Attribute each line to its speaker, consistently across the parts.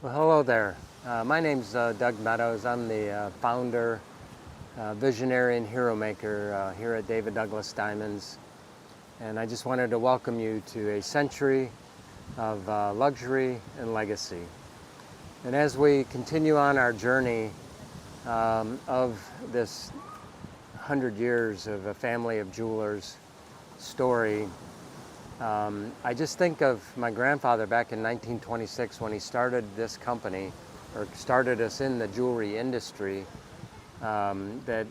Speaker 1: Well, hello there. My name's Doug Meadows. I'm the founder, visionary, and hero maker here at David Douglas Diamonds. And I just wanted to welcome you to a century of luxury and legacy. And as we continue on our journey of this 100 years of a family of jewelers story, I just think of my grandfather back in 1926 when he started this company, or started us in the jewelry industry, that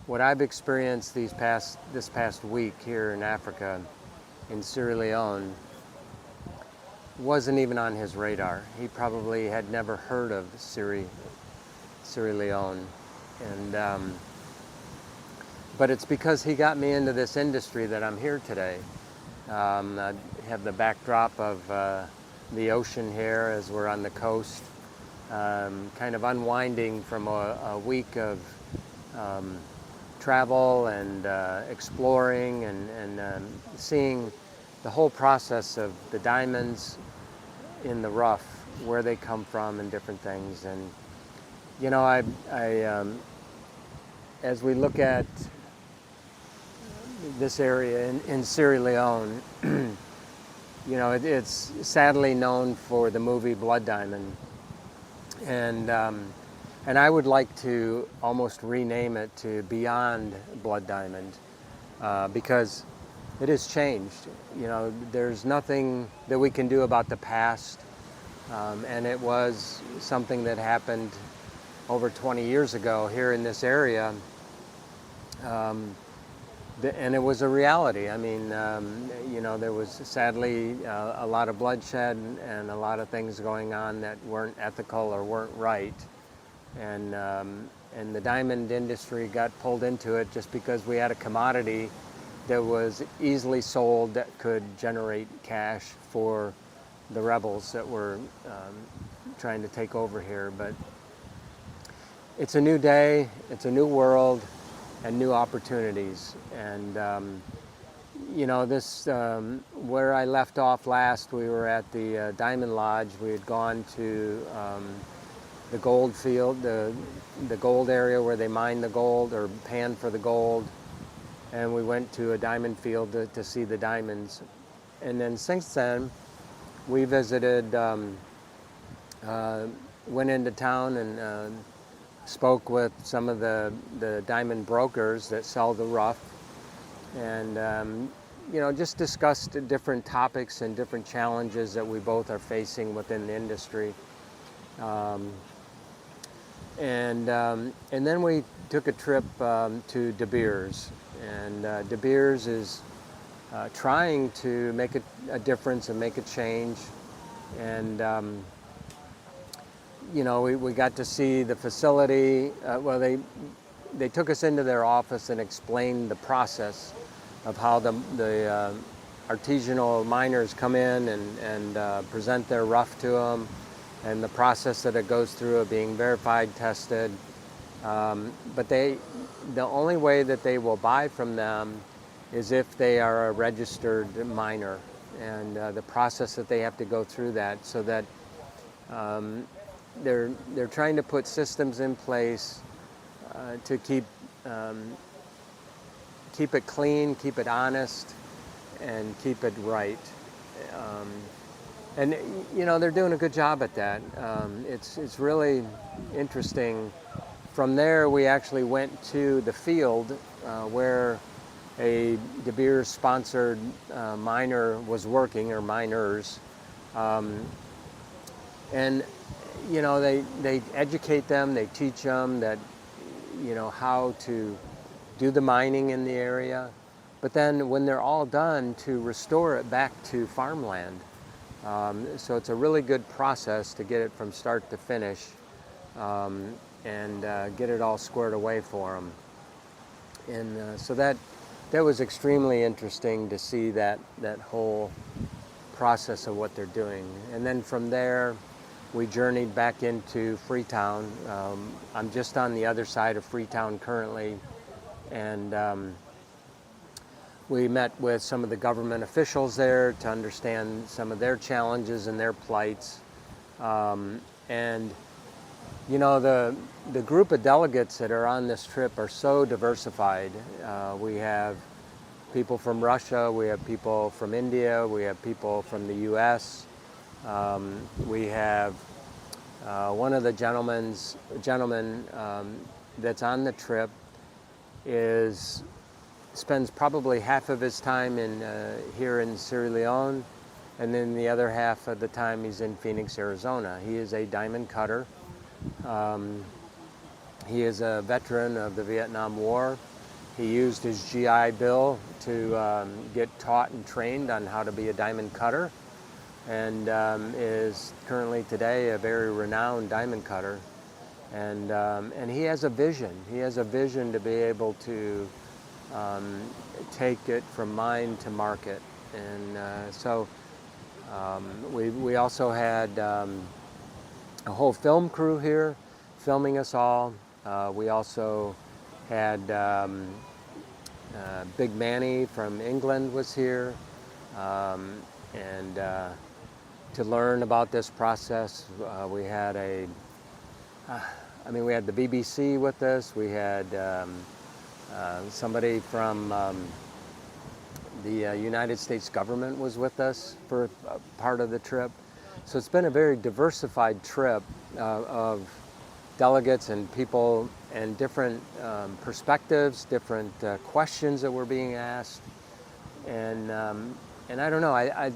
Speaker 1: what I've experienced this past week here in Africa, in Sierra Leone, wasn't even on his radar. He probably had never heard of Sierra Leone. But it's because he got me into this industry that I'm here today. I have the backdrop of the ocean here as we're on the coast, kind of unwinding from a week of travel and exploring and seeing the whole process of the diamonds in the rough, where they come from and different things. And you know, as we look at this area in Sierra Leone, you know, it's sadly known for the movie Blood Diamond, and I would like to almost rename it to Beyond Blood Diamond, because it has changed. You know, there's nothing that we can do about the past, and it was something that happened over 20 years ago here in this area. And it was a reality. I mean, you know, there was sadly a lot of bloodshed and a lot of things going on that weren't ethical or weren't right. And the diamond industry got pulled into it just because we had a commodity that was easily sold that could generate cash for the rebels that were trying to take over here. But it's a new day, it's a new world, and new opportunities. And you know, this where I left off last, we were at the Diamond Lodge. We had gone to the gold field, the gold area where they mine the gold or pan for the gold, and we went to a diamond field to see the diamonds. And then since then, we visited, went into town and spoke with some of the diamond brokers that sell the rough, and you know, just discussed different topics and different challenges that we both are facing within the industry. And then we took a trip to De Beers, and De Beers is trying to make a difference and make a change. And you know, we got to see the facility. Well, they took us into their office and explained the process of how the artisanal miners come in and present their rough to them, and the process that it goes through of being verified, tested. But the only way that they will buy from them is if they are a registered miner, and the process that they have to go through that, so that they're trying to put systems in place to keep it clean, keep it honest, and keep it right. And you know, they're doing a good job at that. It's really interesting. From there, we actually went to the field where a De Beers sponsored miner was working, or miners. And you know, they educate them, they teach them that, you know, how to do the mining in the area, but then when they're all done, to restore it back to farmland. So it's a really good process to get it from start to finish, and get it all squared away for them. And so that was extremely interesting to see that whole process of what they're doing. And then from there, we journeyed back into Freetown. I'm just on the other side of Freetown currently, and we met with some of the government officials there to understand some of their challenges and their plights. And you know, the group of delegates that are on this trip are so diversified. We have people from Russia, we have people from India, we have people from the U.S. We have one of the gentlemen that's on the trip spends probably half of his time here in Sierra Leone, and then the other half of the time he's in Phoenix, Arizona. He is a diamond cutter. He is a veteran of the Vietnam War. He used his GI Bill to get taught and trained on how to be a diamond cutter, and is currently today a very renowned diamond cutter. And he has a vision. He has a vision to be able to take it from mine to market. And so we also had a whole film crew here filming us all. We also had Big Manny from England was here, and to learn about this process, we had we had the BBC with us. We had somebody from the United States government was with us for part of the trip. So it's been a very diversified trip of delegates and people and different perspectives, different questions that were being asked. And I don't know, I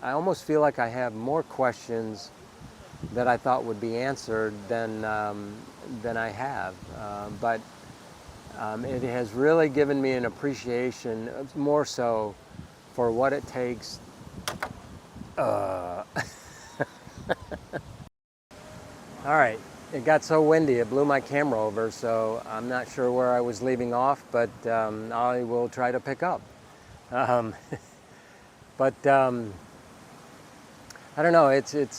Speaker 1: almost feel like I have more questions that I thought would be answered than I have. But it has really given me an appreciation, more so, for what it takes. All right, it got so windy it blew my camera over, so I'm not sure where I was leaving off, but I will try to pick up. But I don't know, it's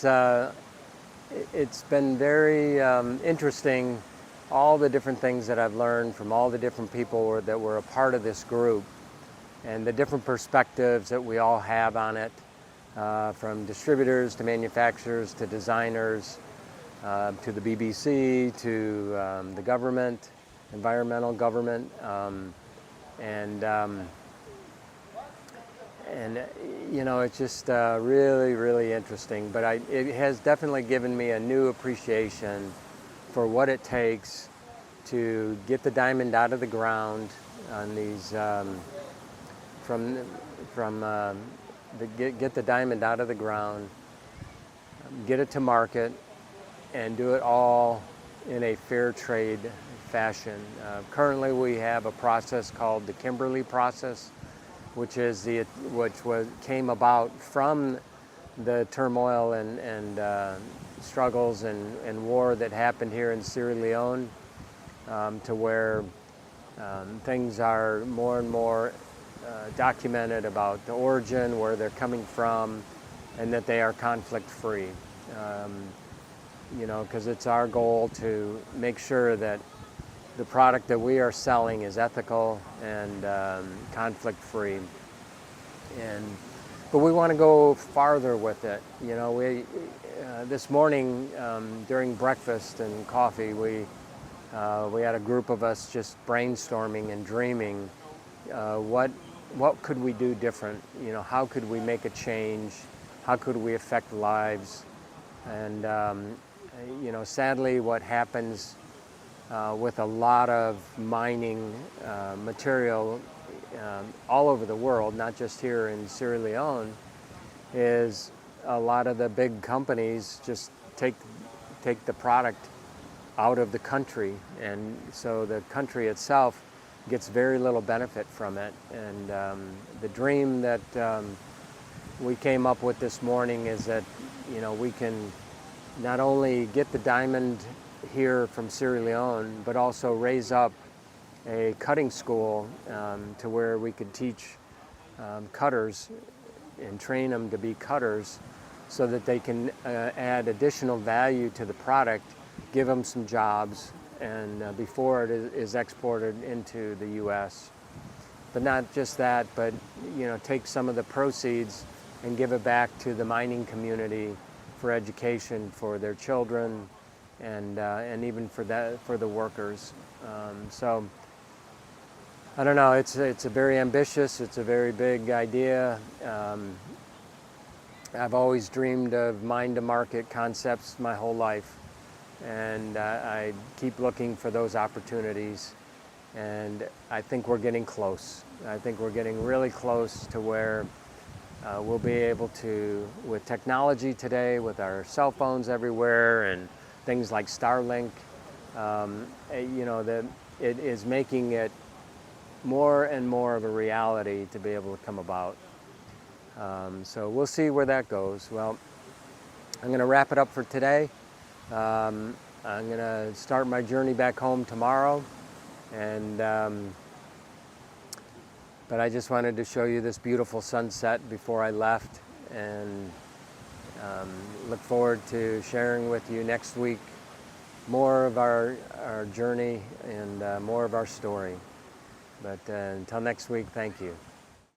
Speaker 1: been very interesting, all the different things that I've learned from all the different people that were a part of this group, and the different perspectives that we all have on it, from distributors to manufacturers to designers, to the BBC, to the government, environmental government, and you know, it's just really, really interesting. But it has definitely given me a new appreciation for what it takes to get the diamond out of the ground on these get the diamond out of the ground, get it to market, and do it all in a fair trade fashion. Currently, we have a process called the Kimberley Process, which came about from the turmoil and struggles and war that happened here in Sierra Leone, to where things are more and more documented about the origin, where they're coming from, and that they are conflict-free. You know, because it's our goal to make sure that the product that we are selling is ethical and conflict-free. But we want to go farther with it. You know, this morning during breakfast and coffee, we had a group of us just brainstorming and dreaming. What could we do different? You know, how could we make a change? How could we affect lives? And you know, sadly, what happens with a lot of mining material all over the world, not just here in Sierra Leone, is a lot of the big companies just take the product out of the country, and so the country itself gets very little benefit from it. And the dream that we came up with this morning is that, you know, we can not only get the diamond here from Sierra Leone, but also raise up a cutting school to where we could teach cutters and train them to be cutters, so that they can add additional value to the product, give them some jobs, and before it is exported into the U.S. But not just that, but, you know, take some of the proceeds and give it back to the mining community for education for their children, and even for the workers. So I don't know. It's a very ambitious. It's a very big idea. I've always dreamed of mine-to-market concepts my whole life, and I keep looking for those opportunities. And I think we're getting close. I think we're getting really close to where we'll be able to, with technology today, with our cell phones everywhere and things like Starlink, it is making it more and more of a reality to be able to come about. So we'll see where that goes. Well, I'm going to wrap it up for today. I'm going to start my journey back home tomorrow, and but I just wanted to show you this beautiful sunset before I left, and look forward to sharing with you next week more of our journey and more of our story. But until next week, thank you.